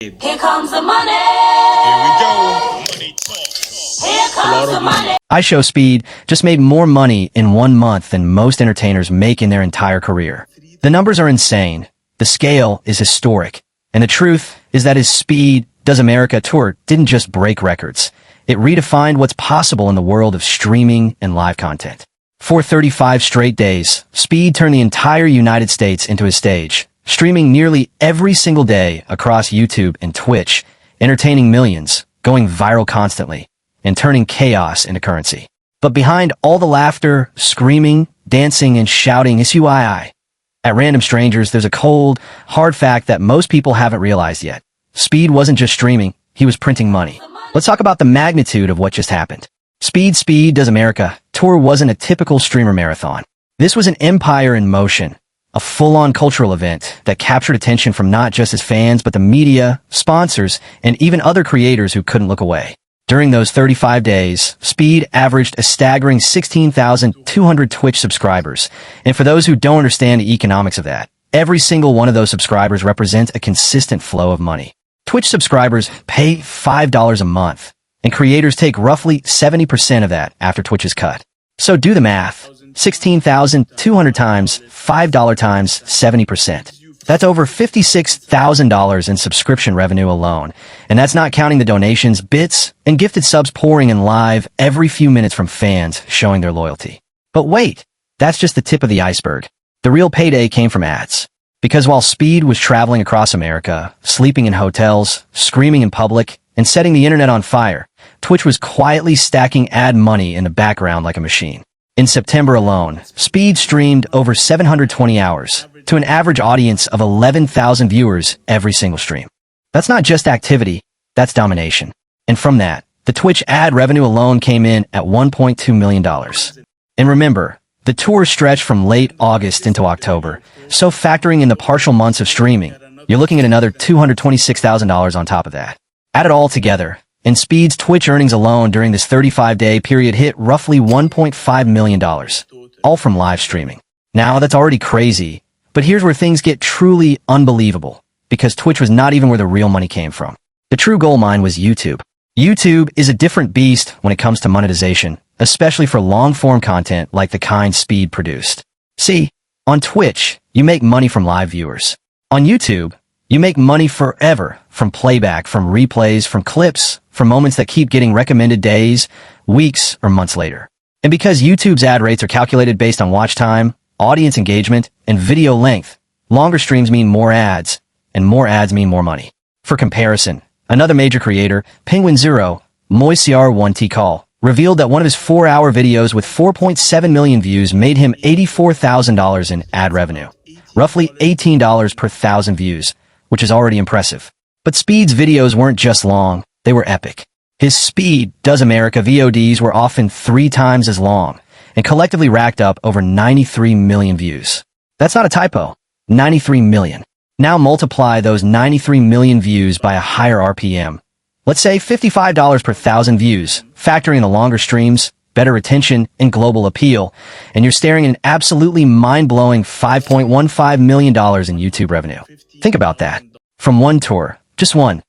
Here comes the money. Here we go. Money talk. Here comes the money. iShowSpeed just made more money in 1 month than most entertainers make in their entire career. The numbers are insane. The scale is historic. And the truth is that his Speed Does America tour didn't just break records. It redefined what's possible in the world of streaming and live content. For 35 straight days, Speed turned the entire United States into his stage, streaming nearly every single day across YouTube and Twitch, entertaining millions, going viral constantly, and turning chaos into currency. But behind all the laughter, screaming, dancing, and shouting is UI. At random strangers, there's a cold, hard fact that most people haven't realized yet. Speed wasn't just streaming, he was printing money. Let's talk about the magnitude of what just happened. Speed Does America tour wasn't a typical streamer marathon. This was an empire in motion, a full-on cultural event that captured attention from not just his fans, but the media, sponsors, and even other creators who couldn't look away. During those 35 days, Speed averaged a staggering 16,200 Twitch subscribers. And for those who don't understand the economics of that, every single one of those subscribers represents a consistent flow of money. Twitch subscribers pay $5 a month, and creators take roughly 70% of that after Twitch is cut. So do the math. 16,200 times $5 times 70%. That's over $56,000 in subscription revenue alone. And that's not counting the donations, bits, and gifted subs pouring in live every few minutes from fans showing their loyalty. But wait, that's just the tip of the iceberg. The real payday came from ads. Because while Speed was traveling across America, sleeping in hotels, screaming in public, and setting the internet on fire, Twitch was quietly stacking ad money in the background like a machine. In September alone, Speed streamed over 720 hours to an average audience of 11,000 viewers every single stream. That's not just activity, that's domination. And from that, the Twitch ad revenue alone came in at $1.2 million. And remember, the tour stretched from late August into October, so factoring in the partial months of streaming, you're looking at another $226,000 on top of that. Add it all together, and Speed's Twitch earnings alone during this 35-day period hit roughly $1.5 million, all from live streaming. Now, that's already crazy, but here's where things get truly unbelievable, because Twitch was not even where the real money came from. The true gold mine was YouTube. YouTube is a different beast when it comes to monetization, especially for long-form content like the kind Speed produced. See, on Twitch, you make money from live viewers. On YouTube, you make money forever from playback, from replays, from clips, from moments that keep getting recommended days, weeks, or months later. And because YouTube's ad rates are calculated based on watch time, audience engagement, and video length, longer streams mean more ads, and more ads mean more money. For comparison, another major creator, Penguin Zero, Moisiar1T Call, revealed that one of his 4-hour videos with 4.7 million views made him $84,000 in ad revenue, roughly $18 per 1,000 views, which is already impressive. But Speed's videos weren't just long, they were epic. His Speed Does America VODs were often 3 times as long, and collectively racked up over 93 million views. That's not a typo. 93 million. Now multiply those 93 million views by a higher RPM. Let's say $55 per 1,000 views, factoring in the longer streams, better retention, and global appeal, and you're staring at an absolutely mind-blowing $5.15 million in YouTube revenue. Think about that. From one tour, just one,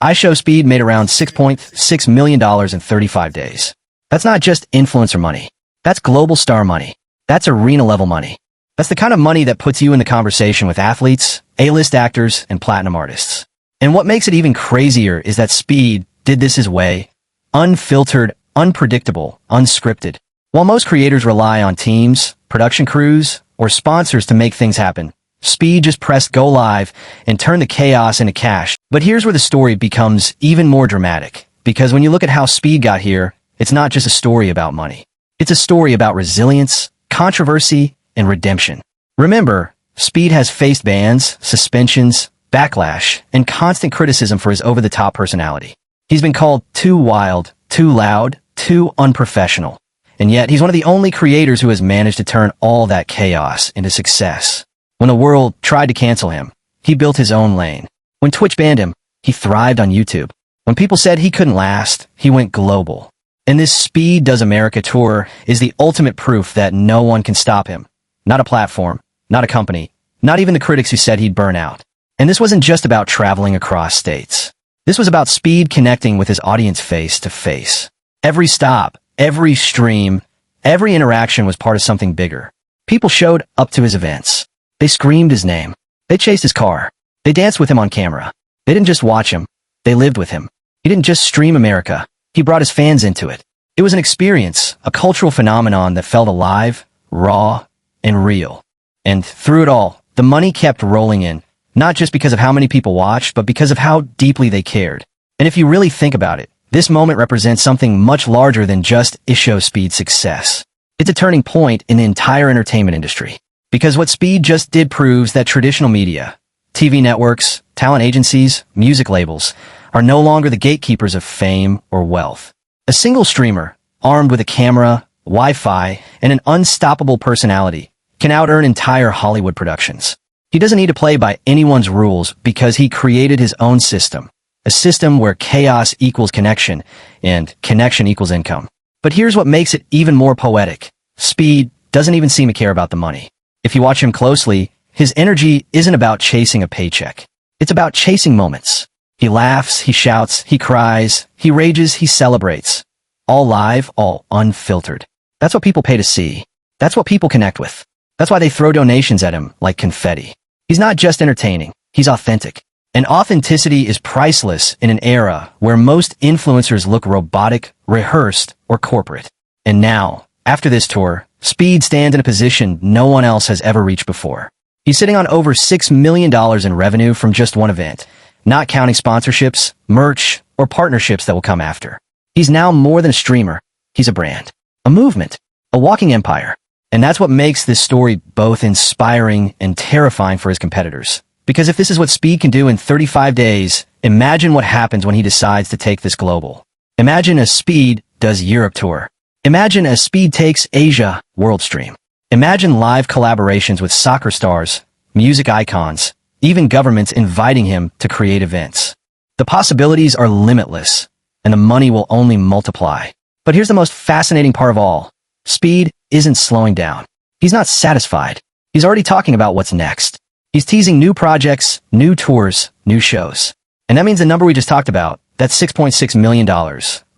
iShowSpeed made around $6.6 million in 35 days. That's not just influencer money. That's global star money. That's arena-level money. That's the kind of money that puts you in the conversation with athletes, A-list actors, and platinum artists. And what makes it even crazier is that Speed did this his way. Unfiltered, unpredictable, unscripted. While most creators rely on teams, production crews, or sponsors to make things happen, Speed just pressed go live and turned the chaos into cash. But here's where the story becomes even more dramatic. Because when you look at how Speed got here, it's not just a story about money. It's a story about resilience, controversy, and redemption. Remember, Speed has faced bans, suspensions, backlash, and constant criticism for his over-the-top personality. He's been called too wild, too loud, too unprofessional. And yet, he's one of the only creators who has managed to turn all that chaos into success. When the world tried to cancel him, he built his own lane. When Twitch banned him, he thrived on YouTube. When people said he couldn't last, he went global. And this Speed Does America tour is the ultimate proof that no one can stop him. Not a platform, not a company, not even the critics who said he'd burn out. And this wasn't just about traveling across states. This was about Speed connecting with his audience face to face. Every stop, every stream, every interaction was part of something bigger. People showed up to his events. They screamed his name. They chased his car. They danced with him on camera. They didn't just watch him. They lived with him. He didn't just stream America. He brought his fans into it. It was an experience, a cultural phenomenon that felt alive, raw, and real. And through it all, the money kept rolling in, not just because of how many people watched, but because of how deeply they cared. And if you really think about it, this moment represents something much larger than just iShowSpeed's success. It's a turning point in the entire entertainment industry. Because what Speed just did proves that traditional media, TV networks, talent agencies, music labels, are no longer the gatekeepers of fame or wealth. A single streamer, armed with a camera, Wi-Fi, and an unstoppable personality, can out-earn entire Hollywood productions. He doesn't need to play by anyone's rules because he created his own system, a system where chaos equals connection and connection equals income. But here's what makes it even more poetic. Speed doesn't even seem to care about the money. If you watch him closely, his energy isn't about chasing a paycheck. It's about chasing moments. He laughs, he shouts, he cries, he rages, he celebrates. All live, all unfiltered. That's what people pay to see. That's what people connect with. That's why they throw donations at him like confetti. He's not just entertaining, he's authentic. And authenticity is priceless in an era where most influencers look robotic, rehearsed, or corporate. And now, after this tour, Speed stands in a position no one else has ever reached before. He's sitting on over $6 million in revenue from just one event, not counting sponsorships, merch, or partnerships that will come after. He's now more than a streamer. He's a brand, a movement, a walking empire. And that's what makes this story both inspiring and terrifying for his competitors. Because if this is what Speed can do in 35 days, imagine what happens when he decides to take this global. Imagine as Speed does Europe tour. Imagine as Speed takes Asia world stream. Imagine live collaborations with soccer stars, music icons, even governments inviting him to create events. The possibilities are limitless, and the money will only multiply. But here's the most fascinating part of all. Speed isn't slowing down. He's not satisfied. He's already talking about what's next. He's teasing new projects, new tours, new shows. And that means the number we just talked about, that $6.6 million,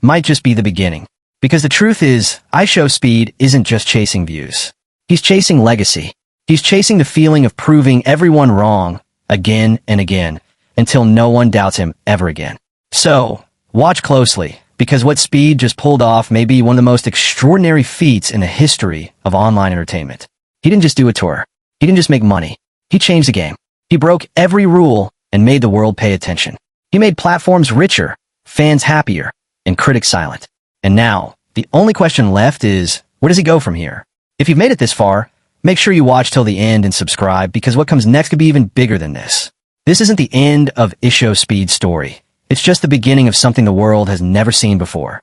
might just be the beginning. Because the truth is, iShowSpeed isn't just chasing views. He's chasing legacy. He's chasing the feeling of proving everyone wrong again and again until no one doubts him ever again. So, watch closely, because what Speed just pulled off may be one of the most extraordinary feats in the history of online entertainment. He didn't just do a tour. He didn't just make money. He changed the game. He broke every rule and made the world pay attention. He made platforms richer, fans happier, and critics silent. And now, the only question left is, where does he go from here? If you've made it this far, make sure you watch till the end and subscribe, because what comes next could be even bigger than this. This isn't the end of iShowSpeed's story. It's just the beginning of something the world has never seen before.